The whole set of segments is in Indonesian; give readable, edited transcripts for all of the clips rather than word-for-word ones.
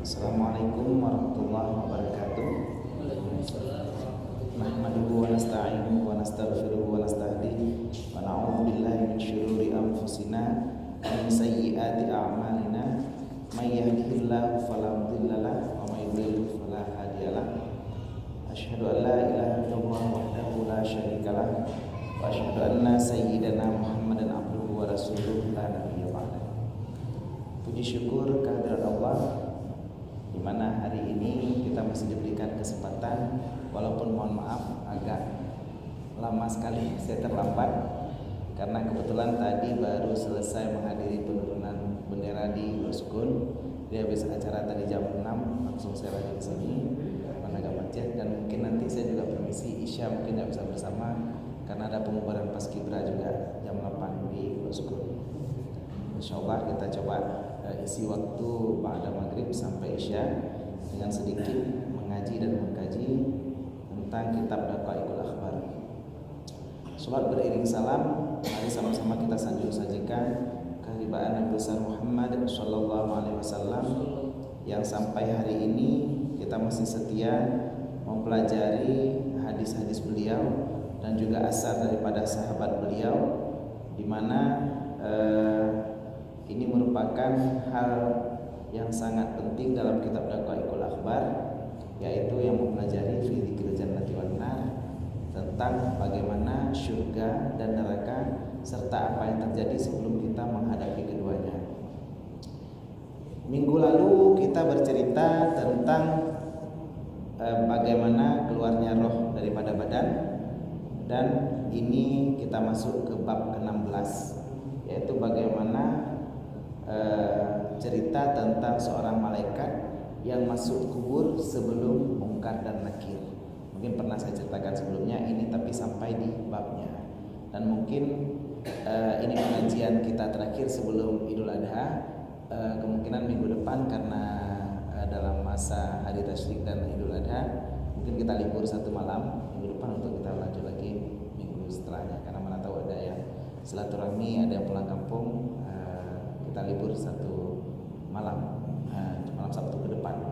Assalamualaikum warahmatullahi wabarakatuh. Nahmaduhu wa nasta'inuhu wa nastaghfiruhu wa nastahdihi wa na'udzu billahi min syururi anfusina wa min sayyiati a'malina. May yahdihillahu fala mudilla lahu wa may yudlil fala hadiya lahu. Asyhadu an la ilaha illallah wahdahu la syarika lahu wa asyhadu anna sayyidana Muhammadan abduhu wa rasuluhu la nabiyya ba'dahu. Puji syukur kehadirat Allah di mana hari ini kita masih diberikan kesempatan, walaupun mohon maaf agak lama sekali saya terlambat karena kebetulan tadi baru selesai menghadiri penurunan bendera di Bosgun. Dia habis acara tadi jam 6, langsung saya lagi ke sini menaga masjid, dan mungkin nanti saya juga permisi Isya mungkin tidak bisa bersama karena ada pengubaran Paskibra juga jam 8 di Bosgun. Insyaallah kita coba isi waktu pada maghrib sampai isya dengan sedikit mengaji dan mengkaji tentang kitab Daqaiqul Akhbar. Salat beriring salam, mari sama-sama kita sajikan kehebatan Nabi besar Muhammad sallallahu alaihi wasallam yang sampai hari ini kita masih setia mempelajari hadis-hadis beliau dan juga asar daripada sahabat beliau, di mana ini merupakan hal yang sangat penting dalam kitab Daqaiqul Akhbar, yaitu yang mempelajari fi dzikril jannati wan nar, tentang bagaimana surga dan neraka serta apa yang terjadi sebelum kita menghadapi keduanya. Minggu lalu kita bercerita tentang bagaimana keluarnya roh daripada badan, dan ini kita masuk ke bab ke-16, yaitu bagaimana cerita tentang seorang malaikat yang masuk kubur sebelum Mungkar dan Nakir. Mungkin pernah saya ceritakan sebelumnya ini, tapi sampai di babnya. Dan mungkin ini pengajian kita terakhir sebelum Idul Adha. Kemungkinan minggu depan karena dalam masa hari tasyrik dan Idul Adha mungkin kita libur satu malam minggu depan untuk kita lanjut lagi minggu setelahnya, karena mana tahu ada yang silaturahmi, ada yang pulang kampung. Kita libur satu malam, malam Sabtu ke depan.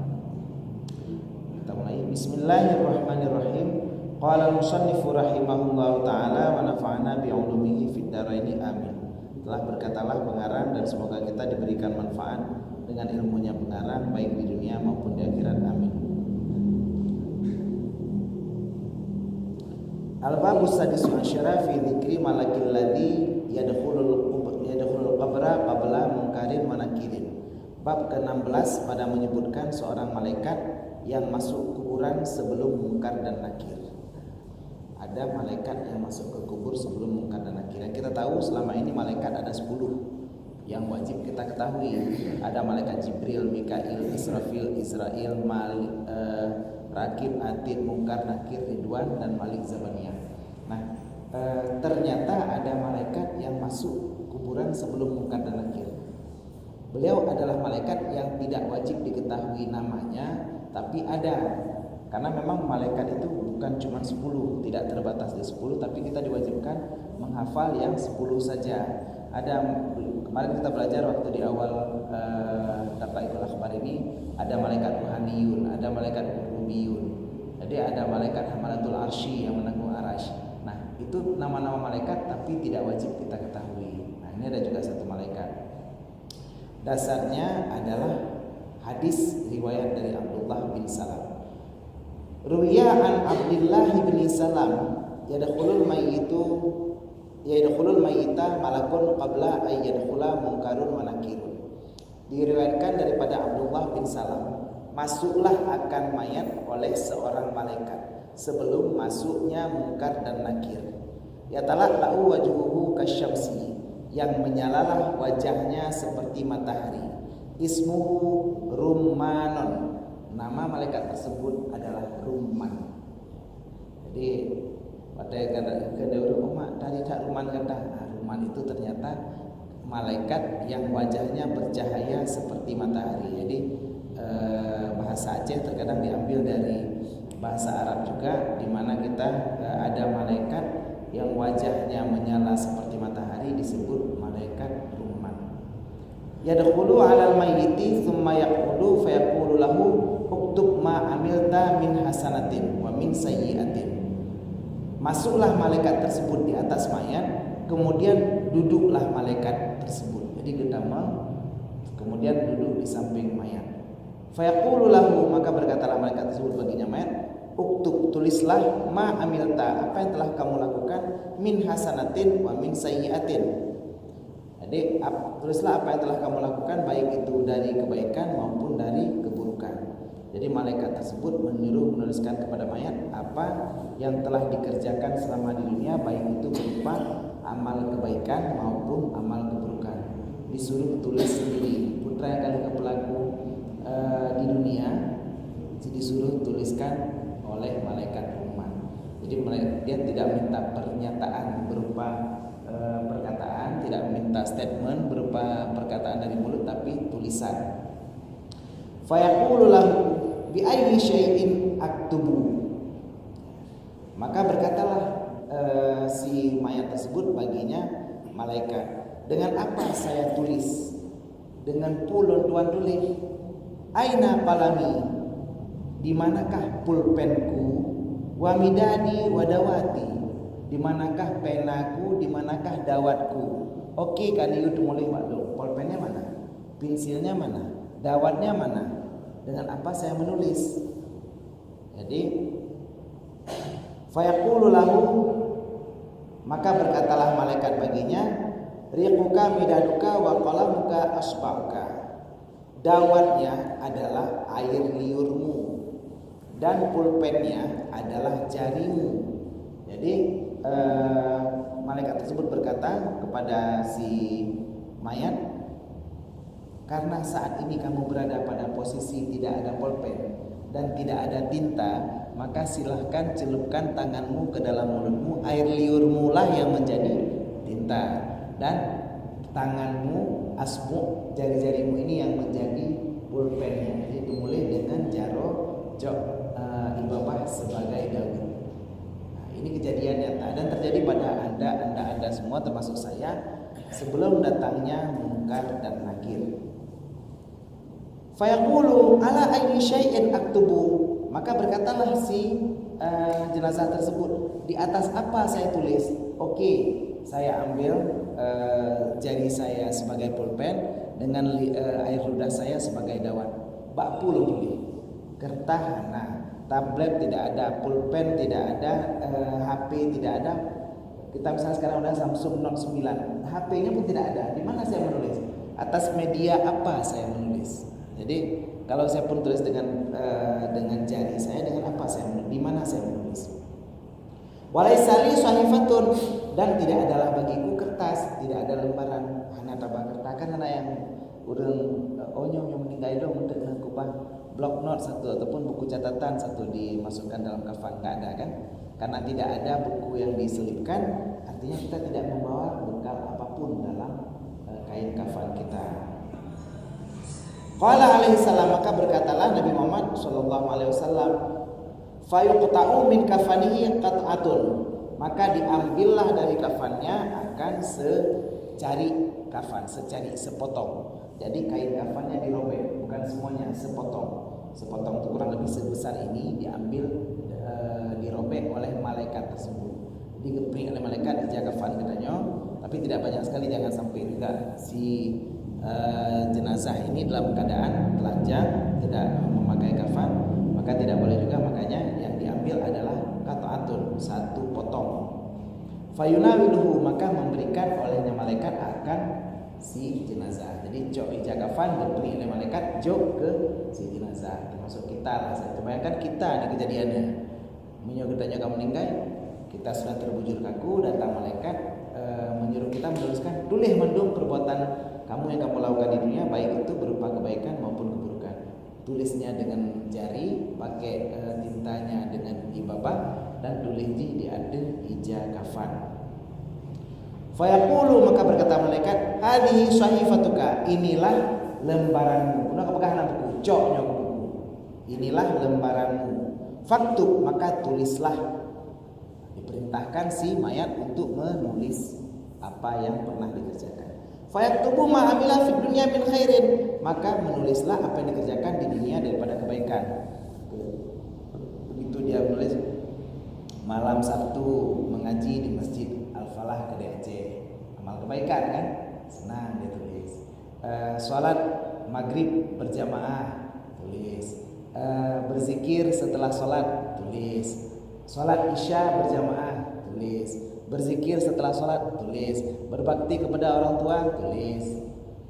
Kita mulai. Bismillahirrahmanirrahim. Qala al-musannifu rahimahullahu ta'ala wa nafa'ana bi'ulumihi fid dharaini amin. Telah berkatalah pengarang, dan semoga kita diberikan manfaat dengan ilmunya pengarang baik di dunia maupun di akhirat, amin. Al-babus sadis asyara fi dzikri malakil ladzi yadkhulul qabra qabla mungkarin wa nakirin. Bab ke-16 pada menyebutkan seorang malaikat yang masuk kuburan sebelum Mungkar dan Nakir. Ada malaikat yang masuk ke kubur sebelum Mungkar dan Nakir. Kita tahu selama ini malaikat ada 10 yang wajib kita ketahui. Ada malaikat Jibril, Mikail, Israfil, Israel, Rakib, Atid, Mungkar, Nakir, Ridwan, dan Malik Zabaniyah. Nah, ternyata ada malaikat yang masuk kuburan sebelum Mungkar dan Nakir. Beliau adalah malaikat yang tidak wajib diketahui namanya, tapi ada. Karena memang malaikat itu bukan cuma 10, tidak terbatas di 10, tapi kita diwajibkan menghafal yang 10 saja. Ada, kemarin kita belajar waktu di awal Daqaiqul Akhbar ini, ada malaikat ruhaniyun, ada malaikat rubiyun. Jadi ada malaikat hamalatul arsy yang menanggung arasy. Nah, itu nama-nama malaikat tapi tidak wajib kita ketahui. Nah, ini ada juga satu malaikat. Dasarnya adalah hadis riwayat dari Abdullah bin Salam. Ruwiya an Abdullah bin Salam yadkhulul mayyita malakun qabla ay yadkhula mungkarun wa nakirun. Diriwayatkan daripada Abdullah bin Salam, masuklah akan mayat oleh seorang malaikat sebelum masuknya Mungkar dan Nakir. Yatala'u wajhuhu kasyamsi, yang menyalalah wajahnya seperti matahari. Ismuhu Rummanon, nama malaikat tersebut adalah Rumman. Jadi pada kata rumah dari tak Rumman kata, Rumman itu ternyata malaikat yang wajahnya bercahaya seperti matahari. Jadi bahasa Aceh terkadang diambil dari bahasa Arab juga, di mana kita ada malaikat yang wajahnya menyala seperti matahari disebut malaikat Rumman. Yadkhulu 'alal mayyiti tsumma yaqudu fayaqulu lahu uktub ma amilta min hasanatin wa min sayyi'atin. Masuklah malaikat tersebut di atas mayat, kemudian duduklah malaikat tersebut. Jadi kedama kemudian duduk di samping mayat. Fayaqulu lahu, maka berkatalah malaikat tersebut baginya mayat, uktub, tulislah ma amilta, apa yang telah kamu lakukan, min hasanatin wa min sayyi'atin. Jadi tulislah apa yang telah kamu lakukan, baik itu dari kebaikan maupun dari keburukan. Jadi malaikat tersebut menyuruh menuliskan kepada mayat apa yang telah dikerjakan selama di dunia, baik itu berupa amal kebaikan maupun amal keburukan. Disuruh tulis sendiri. Putra yang kali kepelaku di dunia disuruh tuliskan oleh malaikat rahmat. Jadi dia tidak minta pernyataan berupa perkataan, tidak minta statement berupa perkataan dari mulut, tapi tulisan. Fayaqulu lahu bi ayyi syai'in aktubu. Maka berkatalah si mayat tersebut baginya malaikat, dengan apa saya tulis? Dengan pulun tuan tulis. Aina palami, di manakah pulpenku? Wa midadi wa dawati, di manakah penaku, di manakah dawatku? Oke, kali itu mulai maklum. Pulpennya mana? Pensilnya mana? Dawatnya mana? Dengan apa saya menulis? Jadi fayaqulu lahu, maka berkatalah malaikat baginya, riquka midaduka wa qalamuka asba'uka. Dawatnya adalah air liurmu dan pulpennya adalah jarimu. Jadi malaikat tersebut berkata kepada si mayat, karena saat ini kamu berada pada posisi tidak ada pulpen dan tidak ada tinta, maka silahkan celupkan tanganmu ke dalam mulutmu, air liurmu lah yang menjadi tinta, dan tanganmu asbu, jari-jarimu ini yang menjadi pulpennya. Jadi dimulai dengan jaro jok ibabah sebagai daun. Nah, ini kejadian nyata dan terjadi pada anda semua termasuk saya sebelum datangnya Munkar dan Nakir. Fayaqulu ala ayyi syai'in aktubu, maka berkatalah si jenazah tersebut, di atas apa saya tulis? Oke, saya ambil jari saya sebagai pulpen dengan air ludah saya sebagai dawat. Bakpul dulu. Kertahana, tablet tidak ada, pulpen tidak ada, HP tidak ada. Kita misalnya sekarang udah Samsung Note 9, HP-nya pun tidak ada. Di mana saya menulis? Atas media apa saya menulis? Jadi kalau saya pun tulis dengan jari saya, dengan apa saya menulis? Di mana saya menulis? Walaisali sahifatun, dan tidak adalah bagiku kertas, tidak ada lembaran hana tabah kertas. Kan ada yang urang onyong yang meninggal itu untuk mengubah block note satu ataupun buku catatan satu dimasukkan dalam kafan, enggak ada kan? Karena tidak ada buku yang diselipkan, artinya kita tidak membawa bekal apapun dalam kain kafan kita. Qala alaihi salam, maka berkatalah Nabi Muhammad sallallahu alaihi wasallam, fayuqta'u min kafanihi qat'atun, maka diambillah dari kafannya akan secari kafan, sepotong. Jadi kain kafannya dirobek, bukan semuanya, sepotong itu kurang lebih sebesar ini, diambil dirobek oleh malaikat tersebut, digeping oleh malaikat ija kafan katanya. Tapi tidak banyak sekali, jangan sampai juga si jenazah ini dalam keadaan telanjang, tidak memakai kafan, maka tidak boleh juga. Makanya yang diambil adalah qat'atun, satu potong. Fayunawiluhu, maka memberikan olehnya malaikat akan si jenazah. Jadi jok ija kafan diberi oleh malaikat jok ke si jenazah, termasuk kita lah. Saya bayangkan kita di kejadiannya, menyuruh kitanya kamu meninggal, kita sudah terbujur kaku, datang malaikat menyuruh kita menuliskan, tulis mendung perbuatan kamu yang kamu lakukan di dunia, baik itu berupa kebaikan maupun keburukan. Tulisnya dengan jari, pakai tintanya dengan ibabah, dan tulis di ada ija kafan. Fayaqulu, maka berkata malaikat, hadhihi sahifatuka, inilah lembaranmu. Kuna kepegahan buku, coknya buku. Inilah lembaranmu. Faktub, maka tulislah. Diperintahkan si mayat untuk menulis apa yang pernah dikerjakan. Fayaktubu ma amila fid dunya min khairin, maka menulislah apa yang dikerjakan di dunia daripada kebaikan. Begitu dia menulis malam Sabtu mengaji di Masjid Al-Falah Gede Aceh, amal kebaikan kan, senang dia tulis. Sholat maghrib berjamaah, tulis. Berzikir setelah sholat, tulis. Sholat isya berjamaah, tulis. Berzikir setelah sholat, tulis. Berbakti kepada orang tua, tulis.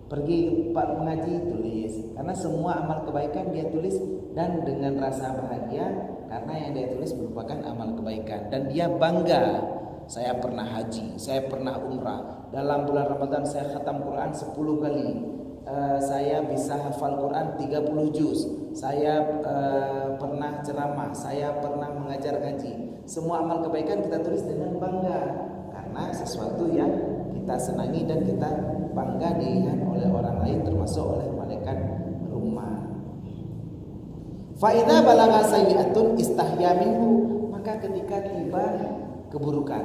Pergi mengaji, tulis. Karena semua amal kebaikan dia tulis, dan dengan rasa bahagia karena yang dia tulis merupakan amal kebaikan, dan dia bangga. Saya pernah haji, saya pernah umrah. Dalam bulan Ramadan saya khatam Quran 10 kali. Saya bisa hafal Quran 30 juz. Saya pernah ceramah, saya pernah mengajar ngaji. Semua amal kebaikan kita tulis dengan bangga, karena sesuatu yang kita senangi dan kita bangga dilihat oleh orang lain, termasuk oleh malaikat rumah. Fa idza balagha sayyi'atun istahya minhu, maka ketika tiba keburukan,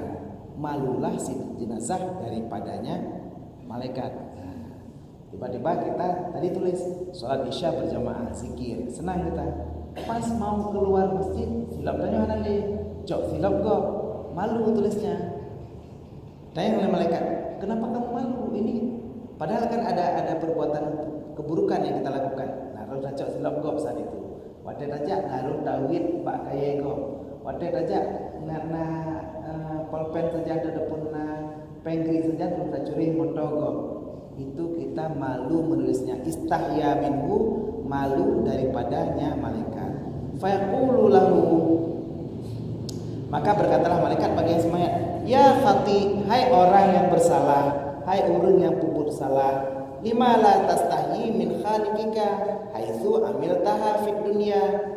malulah si jenazah daripadanya malaikat. Tiba-tiba kita tadi tulis sholat isya berjamaah, zikir, senang kita. Pas mau keluar masjid, silap tanya anak dia, cok silap kok, malu tulisnya. Tanya oleh malaikat, kenapa kamu malu ini? Padahal kan ada perbuatan keburukan yang kita lakukan. Naruh cok silap kok saat itu. Wadah aja naruh dawit pak kaya kok. Wadah aja ngana polpen saja ada depun penggri saja belum curi moto kok. Itu kita malu menulisnya. Istahya minhu, malu daripadanya malaikat. Fayaqulu lahu, maka berkatalah malaikat bagi yang semayat, ya khati, hai orang yang bersalah, hai urang yang puput salah, lima la tastahi min khaliqika haitsu amiltaha fid dunya.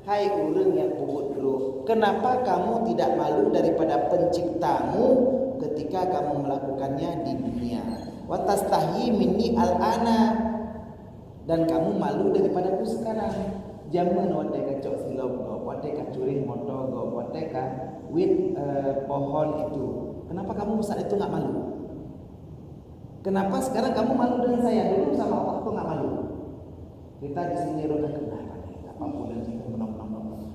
Hai urang yang puput dulu, kenapa kamu tidak malu daripada penciptamu ketika kamu melakukannya di dunia? Wa tastahi minni al-ana, dan kamu malu daripadaku sekarang. Jaman wadai kacok silop go, wadai kacuri motor go, wadai wit pohon itu. Kenapa kamu saat itu nggak malu? Kenapa sekarang kamu malu dengan saya? Dulu sama Allah kok nggak malu? Kita di sini roda kenapa nih? Apapun yang kita menang.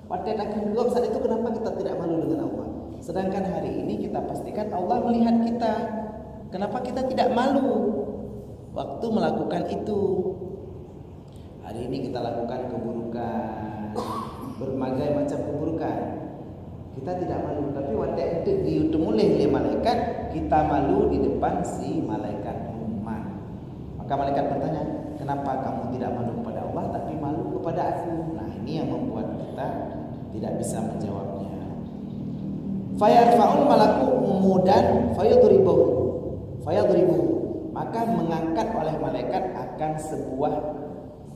Wadai takkan juga saat itu kenapa kita tidak malu dengan Allah? Sedangkan hari ini kita pastikan Allah melihat kita. Kenapa kita tidak malu waktu melakukan itu? Hari ini kita lakukan keburukan, berbagai macam keburukan. Kita tidak malu, tapi waktu itu diutumulih oleh malaikat, kita malu di depan si malaikat rumah. Maka malaikat bertanya, kenapa kamu tidak malu kepada Allah tapi malu kepada aku? Nah, ini yang membuat kita tidak bisa menjawabnya. Fayarfa'ul malaku umudan fayadribuhu, maka mengangkat oleh malaikat akan sebuah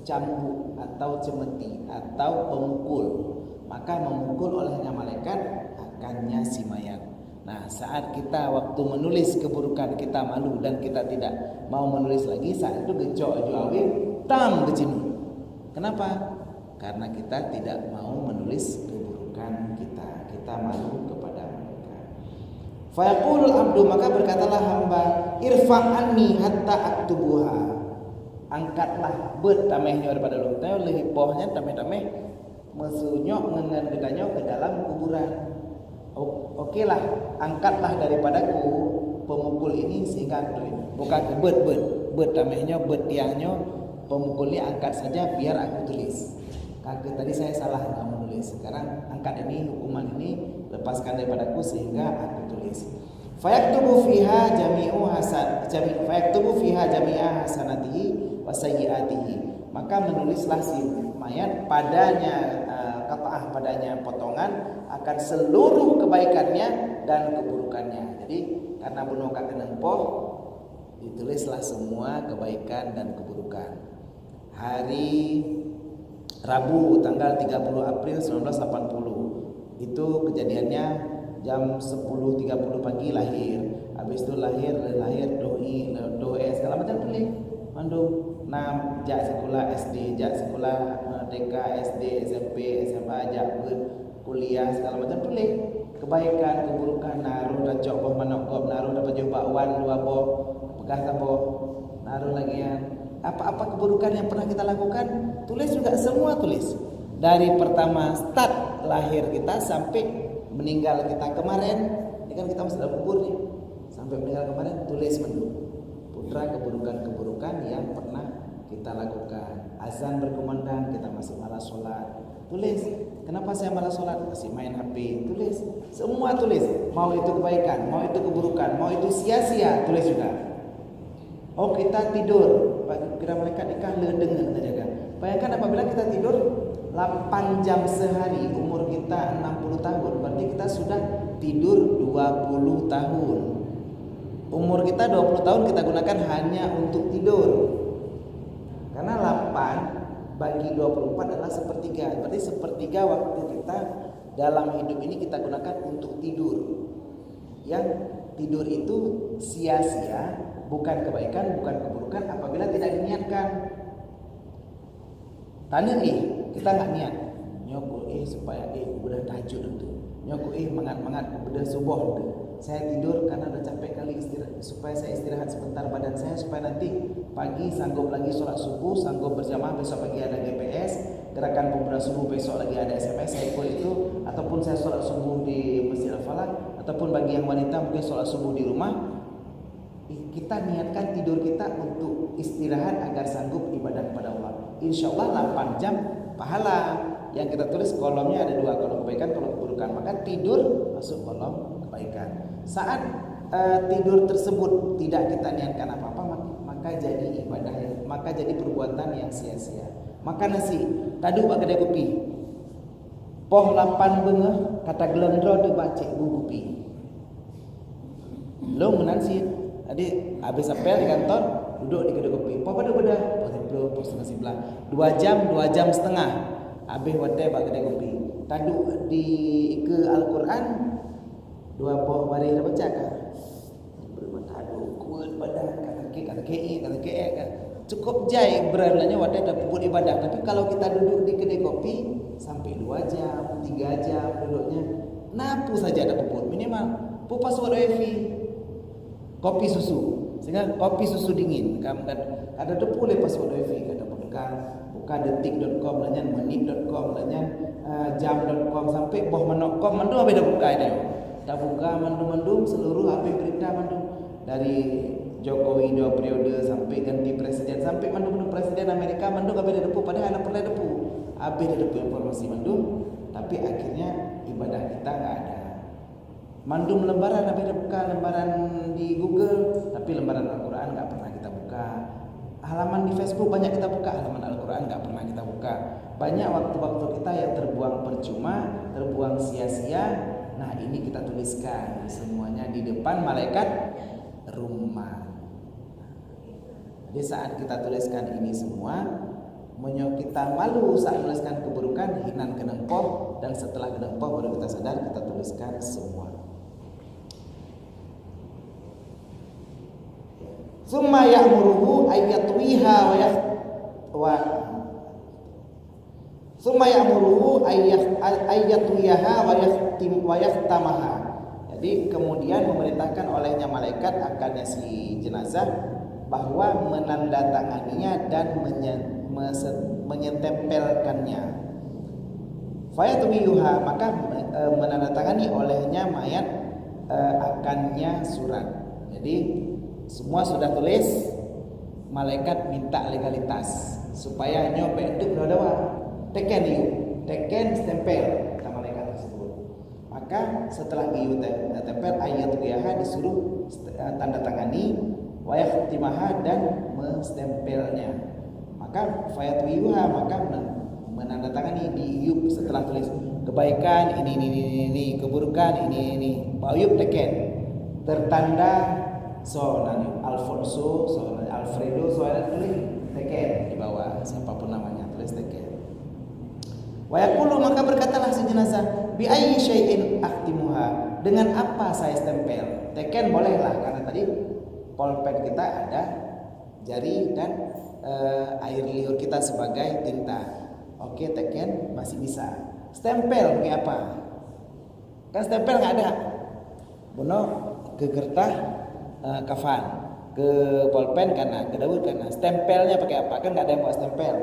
cambuk atau cemeti atau pemukul, maka memukul olehnya malaikat akannya si mayat. Nah, saat kita waktu menulis keburukan kita malu dan kita tidak mau menulis lagi, saat itu gejok juawin tam kejinun. Kenapa? Karena kita tidak mau menulis keburukan kita malu kepada mereka. Fayaqulul abdu, maka berkatalah hamba, irfa'anni hatta aktubuha, angkatlah bet tamehnya daripada lu teh leuwih pohnya tameh-tameh mesunyok ngengan gedanya ke dalam kuburan. Oke lah, angkatlah daripadaku pemukul ini sehingga bukan bet tamehnya bet tiangnya pemukulnya angkat saja biar aku tulis. Kaki tadi saya salah nggak menulis. Sekarang angkat ini, hukuman ini lepaskan daripadaku sehingga aku tulis. Fayaktubu fiha jami'a hasanatihi wa sayyiatihi, maka menulislah si mayat padanya padanya potongan akan seluruh kebaikannya dan keburukannya. Jadi karena bunuh kakeun poh ditulislah semua kebaikan dan keburukan. Hari Rabu tanggal 30 April 1980 itu kejadiannya jam 10.30 pagi lahir. Habis itu lahir doi segala macam pilih mandum 6 jak sekolah SD, jak sekolah TK, SD, SMP, SMA, jak kuliah segala macam pilih. Kebaikan, keburukan, naruh dan cok boh manok gob, naruh dapat jumpa wan dua boh, pegah taboh Taruh lagi yang apa-apa keburukan yang pernah kita lakukan, tulis juga semua, tulis. Dari pertama start lahir kita sampai meninggal kita kemarin, ini kan kita masih dalam kubur nih. Sampai meninggal kemarin, tulis menu putra keburukan-keburukan yang pernah kita lakukan. Azan berkumandang, kita masih malas sholat, tulis. Kenapa saya malas sholat? Masih main HP, tulis. Semua tulis. Mau itu kebaikan, mau itu keburukan, mau itu sia-sia, tulis juga. Oh, kita tidur, kira malaikat nikah dengan terjaga. Bayangkan apabila kita tidur 8 jam sehari, umur kita 60 tahun, berarti kita sudah tidur 20 tahun. Umur kita 20 tahun kita gunakan hanya untuk tidur. Karena 8 bagi 24 adalah sepertiga. Berarti sepertiga waktu kita dalam hidup ini kita gunakan untuk tidur. Yang tidur itu sia-sia, bukan kebaikan, bukan keburukan apabila tidak diniatkan. Tanya kita nggak niat. Nyoko supaya udah tahajud itu. Nyoko mangat udah subuh itu. Saya tidur karena udah capek kali istirahat, supaya saya istirahat sebentar badan saya, supaya nanti pagi sanggup lagi sholat subuh, sanggup berjamaah, besok pagi ada GPS, gerakan pemuda subuh besok lagi ada SMS, saya ikut itu, ataupun saya sholat subuh di Masjid Al-Falah, ataupun bagi yang wanita mungkin sholat subuh di rumah. Kita niatkan tidur kita untuk istirahat agar sanggup ibadah kepada Allah. Insya Allah 8 jam pahala. Yang kita tulis kolomnya ada 2, kolom kebaikan, kolom keburukan. Maka tidur masuk kolom kebaikan. Saat tidur tersebut tidak kita niatkan apa-apa, maka jadi ibadah, maka jadi perbuatan yang sia-sia. Makan nasi, tadu bak kedai kopi. Poh 8 bengah kata gelendro tu bacik bu kopi. Lo menansi, adik habis apel di kantor, duduk di kedai kopi. Poh pada beda, poh setengah sebelah. 2 jam setengah. Habis wadah bak kedai kopi. Tadu di ke Al-Quran 2 poh hari dah baca kan. Tadu kuat badan kata ke kan. Cukup jai berananya wadah dah puput ibadah. Tapi kalau kita duduk di kedai kopi sampai 2 jam, 3 jam duduknya, napu saja ada puput minimal. Pu password wifi. Kopi susu. Sehingga kopi susu dingin. Ada tu boleh password wifi kata buka detik.com lanyan menit.com lanyan jam.com sampai boh menok.com mandu apa dah buka dia. Dah buka mandu seluruh habis berita mandu dari Jokowi 2 periode sampai ganti presiden, sampai mandu presiden Amerika mandu apa dah depu padahal pernah depu. Habis dah depu informasi mandu, tapi akhirnya ibadah kita enggak ada. Mandum lembaran habis dah buka lembaran di Google, tapi lembaran Al-Quran enggak pernah kita buka. Halaman di Facebook banyak kita buka, halaman Al-Quran enggak pernah kita buka. Banyak waktu-waktu kita yang terbuang percuma, terbuang sia-sia. Nah, ini kita tuliskan semuanya di depan malaikat rumah. Jadi saat kita tuliskan ini semua, kita malu saat tuliskan keburukan, hinan kenengpoh, dan setelah kenengpoh baru kita sadar kita tuliskan semua. Summa ya'muruhu ayyatwiha summa ya'muruhu ayyatwiha wa yahtamaha. Jadi kemudian memerintahkan olehnya malaikat akannya si jenazah bahwa menandatanganinya dan menyetempelkannya. Fayatwiyuha, maka menandatangani olehnya mayat akannya surat. Jadi semua sudah tulis, malaikat minta legalitas supaya nyopek itu berdoa, teken you, teken stempel kata malaikat tersebut. Maka setelah you tempel ayat wiyaha disuruh tanda tangani, wayah timaha dan menstempelnya. Maka fayat wiyuha, maka menandatangani di yub setelah tulis kebaikan ini, keburukan ini, bayub teken tertanda. So nani Alfonso, so nani Alfredo, so ada tulis teken di bawah siapapun namanya tulis teken. Wa yaqulu, maka berkatalah si jenazah, bi ayyi syai'in akhtimuha, dengan apa saya stempel? Teken bolehlah karena tadi polpen kita ada jari dan air liur kita sebagai tinta. Oke, teken masih bisa. Stempel pakai apa? Kan stempel enggak ada. Bono ke gertah kafan. ke pulpen kena, ke daun kena. Stempelnya pakai apa? Kan nggak ada yang bawa stempel.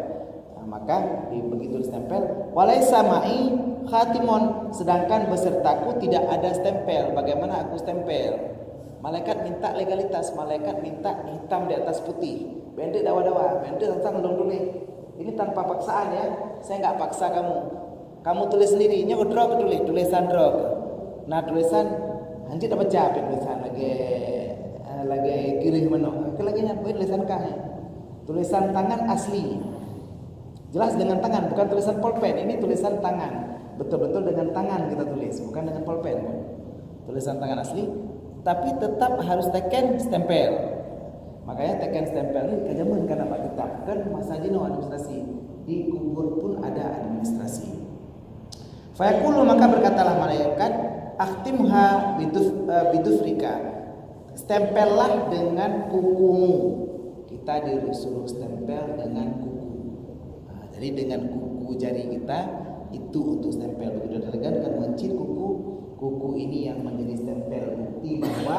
Nah, maka begitu stempel, walaisa ma'i khatimun, sedangkan besertaku tidak ada stempel. Bagaimana aku stempel? Malaikat minta legalitas, malaikat minta hitam di atas putih. Bende dawa-dawa, bende tentang tulis. Ini tanpa paksaan ya. Saya nggak paksa kamu. Kamu tulis sendiri. Nya draw tulis, tulisan draw. Nah, tulisan anjir dapat capek tulisan lagi kiri mana. Lagi nyampe tulisan kah? Tulisan tangan asli. Jelas dengan tangan, bukan tulisan pulpen. Ini tulisan tangan. Betul-betul dengan tangan kita tulis, bukan dengan pulpen. Tulisan tangan asli, tapi tetap harus teken stempel. Makanya teken stempel ini kejaman karena Pak tetap kan masa jino administrasi. Di kubur pun ada administrasi. Fayaqulu, maka berkatalah malaikat, akhtimha bidufrika, stempellah dengan kukumu. Kita disuruh stempel dengan kuku. Nah, jadi dengan kuku jari kita itu untuk stempel. Begitu delegan kan mencir kuku ini yang menjadi stempel bukti bahwa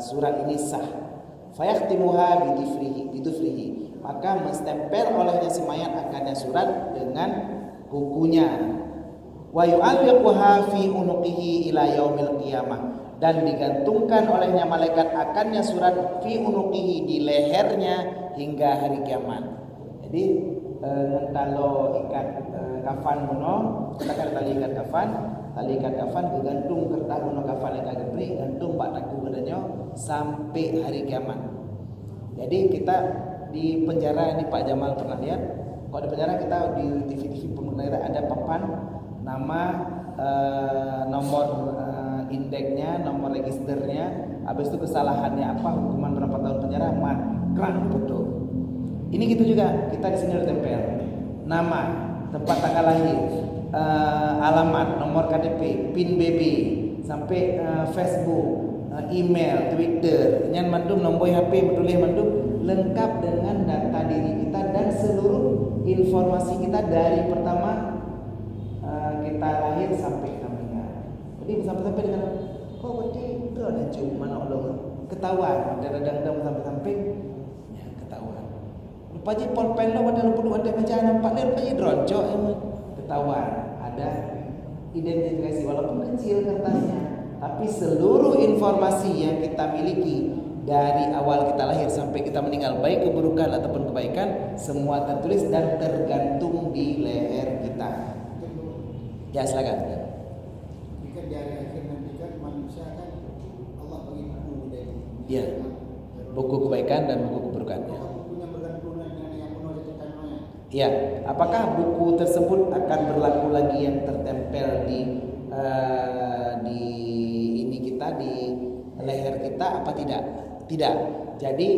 surat ini sah. Fayaqtimuha bidufrihi, maka menstempel olehnya si mayat akannya surat dengan kukunya. Wa yu'alliquha fi unuqihi ila yaumil qiyamah, dan digantungkan olehnya malaikat akannya surat fi unuqihi, di lehernya hingga hari kiamat. Jadi kalau ikat kafan mono, kita kan tali ikat kafan digantung kertas mono kafan ikat gebri, gantung pak taku badannya sampai hari kiamat. Jadi kita di penjara ini Pak Jamal pernah lihat, kalau di penjara kita di TV pun ada papan nama, nomor indeksnya, nomor registernya, habis itu kesalahannya apa, hukuman berapa tahun penjara, kran betul. Ini gitu juga, kita di sini ada tempel nama, tempat tanggal lahir, alamat, nomor KTP, PIN BB, sampai Facebook, email, Twitter, nyan mandum, nombor HP, betulih mandum, lengkap dengan data diri kita dan seluruh informasi kita dari pertama kita lahir sampai kita meninggal. Jadi sampai dengan berarti itu ada cuma mana Allah ketahuan, dadang-dadang sampai ya ketahuan. Lupa je pulpen lo ada lupa ada macam nampak dia lupa je dronjok ketahuan, ada identifikasi walaupun kecil kertasnya, tapi seluruh informasi yang kita miliki dari awal kita lahir sampai kita meninggal, baik keburukan ataupun kebaikan, semua tertulis dan tergantung di leher kita. Ya silakan. Jika di hari akhir nanti kan manusia kan Allah bagi buku dari. Iya. Buku kebaikan dan buku keburukan. Ya. Bukunya bergantung dengan yang penuh ditekannya. Iya. Apakah buku tersebut akan berlaku lagi yang tertempel di ini kita, di leher kita apa tidak? Tidak. Jadi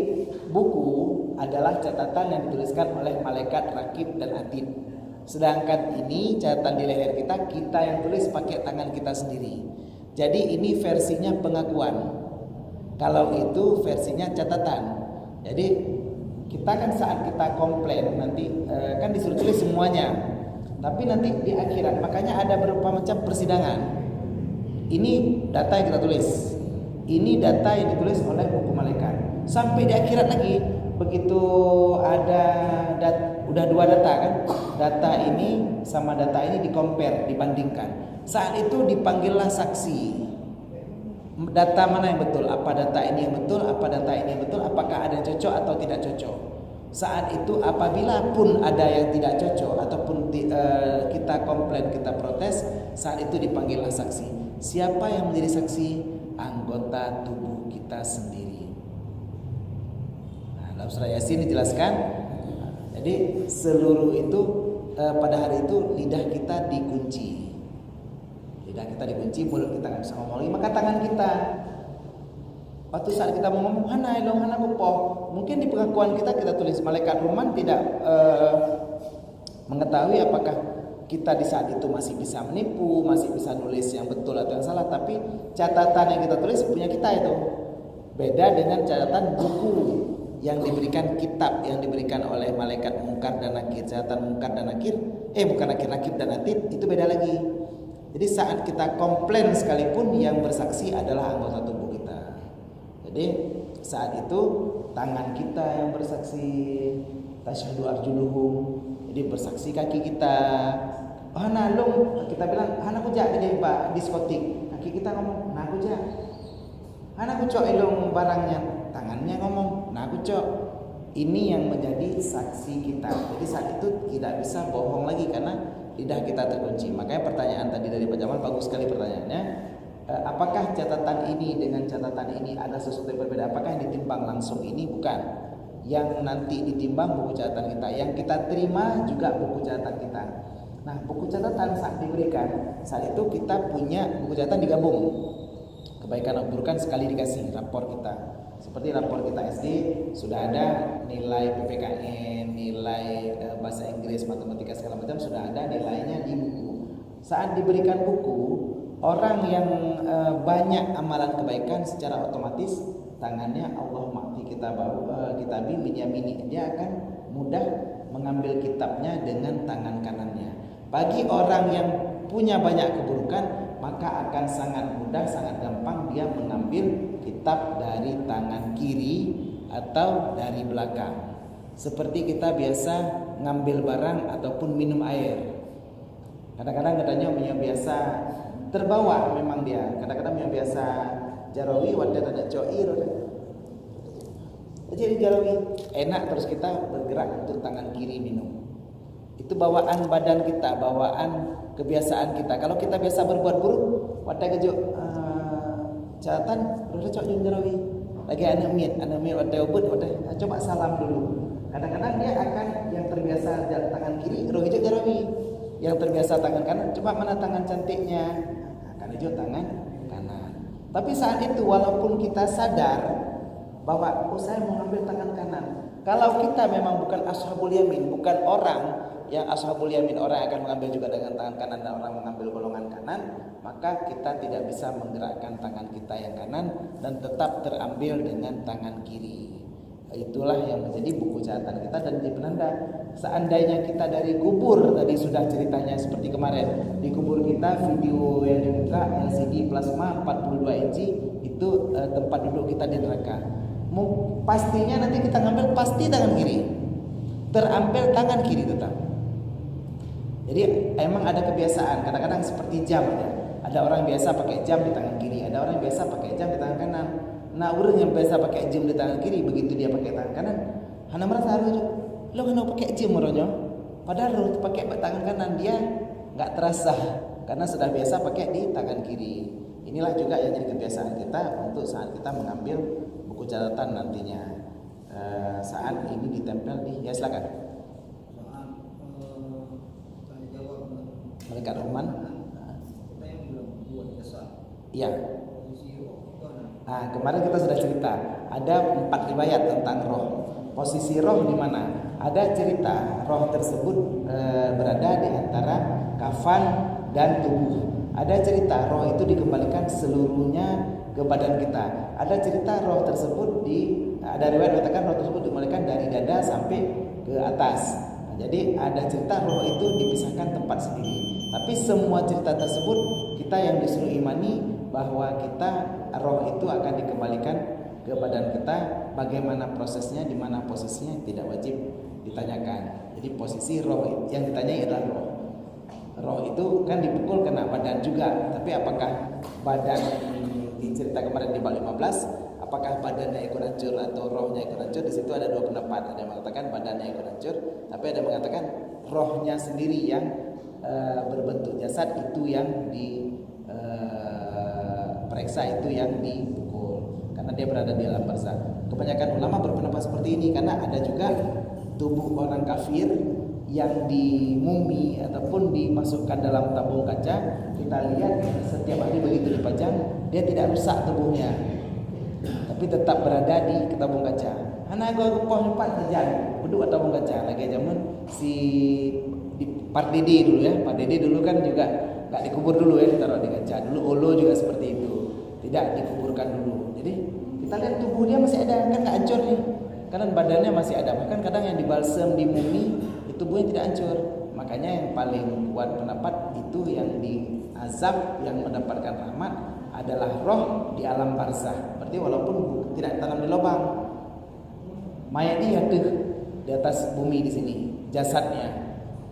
buku adalah catatan yang dituliskan oleh malaikat rakib dan atid. Sedangkan ini catatan di leher kita yang tulis pakai tangan kita sendiri. Jadi ini versinya pengakuan. Kalau itu versinya catatan. Jadi kita kan saat kita komplain nanti kan disuruh tulis semuanya. Tapi nanti di akhirat, makanya ada beberapa macam persidangan. Ini data yang kita tulis. Ini data yang ditulis oleh buku malaikat. Sampai di akhirat lagi, begitu ada udah dua data kan, data ini sama data ini di-compare, dibandingkan. Saat itu dipanggillah saksi. Data mana yang betul? Apa data ini yang betul? Apa data ini yang betul? Apakah ada yang cocok atau tidak cocok? Saat itu apabila pun ada yang tidak cocok ataupun kita komplain, kita protes, saat itu dipanggillah saksi. Siapa yang menjadi saksi? Anggota tubuh kita sendiri. Nah, dalam surah Yasin dijelaskan. Jadi seluruh itu pada hari itu lidah kita dikunci. Lidah kita dikunci, mulut kita nggak bisa ngomong lagi. Maka tangan kita, waktu saat kita mau ngomong hana kupoh, mungkin di pengakuan kita tulis. Malaikat Rahman tidak mengetahui apakah kita di saat itu masih bisa menipu, masih bisa nulis yang betul atau yang salah. Tapi catatan yang kita tulis punya kita itu. Beda dengan catatan buku yang diberikan, kitab yang diberikan oleh malaikat Munkar dan Nakir. Catatan Munkar dan Nakir, bukan Nakir dan Atid, itu beda lagi. Jadi saat kita komplain sekalipun yang bersaksi adalah anggota tubuh kita. Jadi saat itu tangan kita yang bersaksi, tasyhadu arjuluhum, jadi bersaksi kaki kita. Hana long, kita bilang hana kujak di diskotik, kaki kita ngomong nah kujak. Hana kucok ilung barangnya, tangannya ngomong nah kucok. Ini yang menjadi saksi kita. Jadi saat itu tidak bisa bohong lagi karena lidah kita terkunci. Makanya pertanyaan tadi dari Pak Jamal bagus sekali pertanyaannya. Apakah catatan ini dengan catatan ini ada sesuatu yang berbeda? Apakah yang ditimbang langsung ini? Bukan. Yang nanti ditimbang buku catatan kita, yang kita terima juga buku catatan kita. Nah, buku catatan saat diberikan, saat itu kita punya buku catatan digabung. Kebaikan dan keburukan sekali dikasih rapor kita. Seperti rapor kita SD sudah ada nilai PPKN, nilai bahasa Inggris, matematika segala macam sudah ada nilainya di buku. Saat diberikan buku, orang yang banyak amalan kebaikan secara otomatis tangannya Allah ma'fi kitabi min yamini, dia akan mudah mengambil kitabnya dengan tangan kanannya. Bagi orang yang punya banyak keburukan, maka akan sangat mudah, sangat gampang dia mengambil kitab dari tangan kiri atau dari belakang. Seperti kita biasa ngambil barang ataupun minum air. Kadang-kadang katanya punya biasa terbawa memang dia. Kadang-kadang punya biasa jarawi wadah ada coir. Jadi jarawi enak terus kita bergerak untuk tangan kiri minum. Itu bawaan badan kita, bawaan kebiasaan kita. Kalau kita biasa berbuat buruk, wadah kejuk catatan udah cok jarawi. Lagi anak mit wadah ubud wadah coba salam dulu. Kadang-kadang dia akan yang terbiasa tangan kiri roh hijau jarawi. Yang terbiasa tangan kanan, coba mana tangan cantiknya? Akan hijau tangan kanan. Tapi saat itu walaupun kita sadar bahwa saya mau ambil tangan kanan. Kalau kita memang bukan ashabul yamin, bukan orang yang ashabul yamin, orang yang akan mengambil juga dengan tangan kanan dan orang mengambil golongan kanan, maka kita tidak bisa menggerakkan tangan kita yang kanan dan tetap terambil dengan tangan kiri. Itulah yang menjadi buku catatan kita dan di penanda. Seandainya kita dari kubur, tadi sudah ceritanya seperti kemarin, di kubur kita video yang dibuka LCD plasma 42 inci itu tempat duduk kita di neraka. Pastinya nanti kita ngambil pasti tangan kiri, terambil tangan kiri tetap. Jadi emang ada kebiasaan, kadang-kadang seperti jam ya. Ada orang biasa pakai jam di tangan kiri, ada orang biasa pakai jam di tangan kanan. Nah, orang yang biasa pakai jam di tangan kiri, begitu dia pakai tangan kanan, hana merasa harus lo kan pakai jam orangnya. Padahal lo pakai tangan kanan, dia nggak terasa karena sudah biasa pakai di tangan kiri. Inilah juga yang jadi kebiasaan kita untuk saat kita mengambil buku catatan nantinya. Saat ini ditempel di, ya silakan. Malaikat Rahman. Iya. Nah, kemarin kita sudah cerita ada 4 riwayat tentang roh. Posisi roh di mana? Ada cerita roh tersebut berada di antara kafan dan tubuh. Ada cerita roh itu dikembalikan seluruhnya ke badan kita. Ada cerita roh tersebut ada riwayat mengatakan roh tersebut dikembalikan dari dada sampai ke atas. Nah, jadi ada cerita roh itu dipisahkan tempat sendiri. Tapi semua cerita tersebut kita yang disuruh imani bahwa kita roh itu akan dikembalikan ke badan kita. Bagaimana prosesnya, di mana posisinya tidak wajib ditanyakan. Jadi posisi roh yang ditanyai adalah roh. Roh itu kan dipukul kena badan juga. Tapi apakah badan di cerita kemarin di bab 15, apakah badannya ikut hancur atau rohnya ikut hancur? Di situ ada 2 pendapat. Ada yang mengatakan badannya ikut hancur, tapi ada yang mengatakan rohnya sendiri yang berbentuk jasad itu yang periksa, itu yang dipukul karena dia berada di alam barzakh. Kebanyakan ulama berpendapat seperti ini karena ada juga tubuh orang kafir yang dimumi ataupun dimasukkan dalam tabung kaca. Kita lihat setiap hari begitu dipajang, dia tidak rusak tubuhnya, tapi tetap berada di tabung kaca. Anak gua pohon 4 terjadi berdua tabung kaca lagi zaman di Pak Dede dulu ya. Pak Dede dulu kan juga nggak dikubur dulu ya, ditaruh di kaca. Dulu Olo juga seperti itu, tidak dikuburkan dulu. Jadi kita lihat tubuh dia masih ada, kan nggak hancur nih, karena badannya masih ada. Bahkan kadang yang dibalsem, di mumi, tubuhnya tidak hancur. Makanya yang paling kuat pendapat itu yang diazab, yang mendapatkan rahmat adalah roh di alam barzah. Berarti walaupun tidak ditanam di lubang, mayat dia ada di atas bumi di sini jasadnya.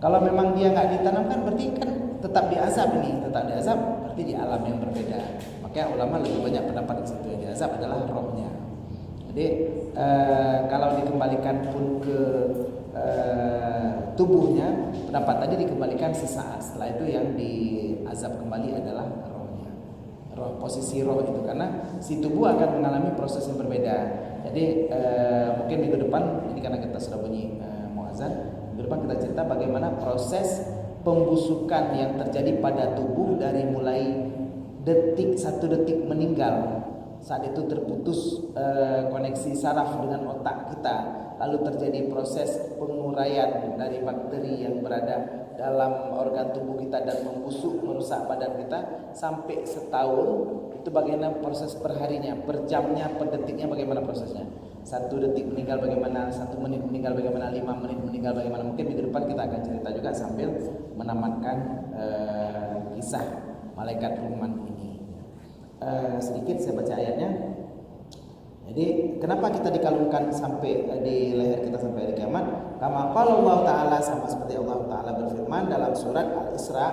Kalau memang dia nggak ditanamkan, berarti kan tetap diazab ini, tetap diazab, berarti di alam yang berbeda. Makanya ulama lebih banyak pendapat di situ, yang diazab adalah rohnya. Jadi kalau dikembalikan pun ke tubuhnya, pendapat tadi dikembalikan sesaat. Setelah itu yang diazab kembali adalah rohnya, roh, posisi roh itu, karena si tubuh akan mengalami proses yang berbeda. Jadi mungkin minggu depan, ini karena kita sudah bunyi muazan, minggu depan kita cerita bagaimana proses pembusukan yang terjadi pada tubuh dari mulai satu detik meninggal, saat itu terputus koneksi saraf dengan otak kita, lalu terjadi proses penguraian dari bakteri yang berada dalam organ tubuh kita dan membusuk merusak badan kita sampai setahun. Itu bagaimana proses per harinya, per jamnya, per detiknya, bagaimana prosesnya. 1 detik meninggal bagaimana, 1 menit meninggal bagaimana, 5 menit meninggal bagaimana. Mungkin minggu depan kita akan cerita juga sambil menamatkan kisah malaikat Rahman ini. Sedikit saya baca ayatnya. Jadi kenapa kita dikalungkan sampai di leher kita sampai hari kiamat? Kama qala Allah Ta'ala, sama seperti Allah Ta'ala berfirman dalam surat Al-Isra,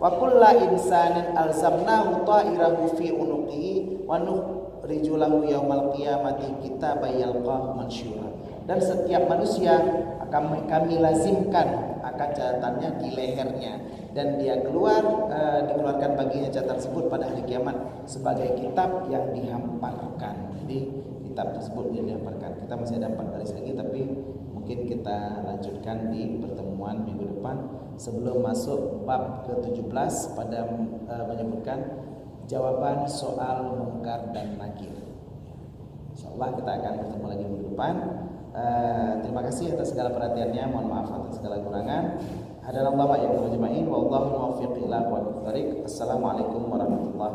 wa kullu insanin alzamnahu ta'irahu fi unuqihi wa nukhriju lahu yaumal qiyamati kitaban yalqahu mansyura. Dan setiap manusia akan kami lazimkan akan catatannya di lehernya, dan dia dikeluarkan baginya catatan tersebut pada hari kiamat sebagai kitab yang dihamparkan. Jadi kitab tersebut yang dihamparkan. Kita masih ada 4 baris lagi, tapi mungkin kita lanjutkan di pertemuan minggu depan sebelum masuk bab ke-17 pada menyebutkan jawaban soal mungkar dan nakir. Insyaallah kita akan bertemu lagi minggu depan. Terima kasih atas segala perhatiannya. Mohon maaf atas segala kekurangan. Hadanallahu wa iyyakum ajma'in. Wallahu muwaffiq ila aqwamit thoriq. Assalamualaikum warahmatullahi wabarakatuh.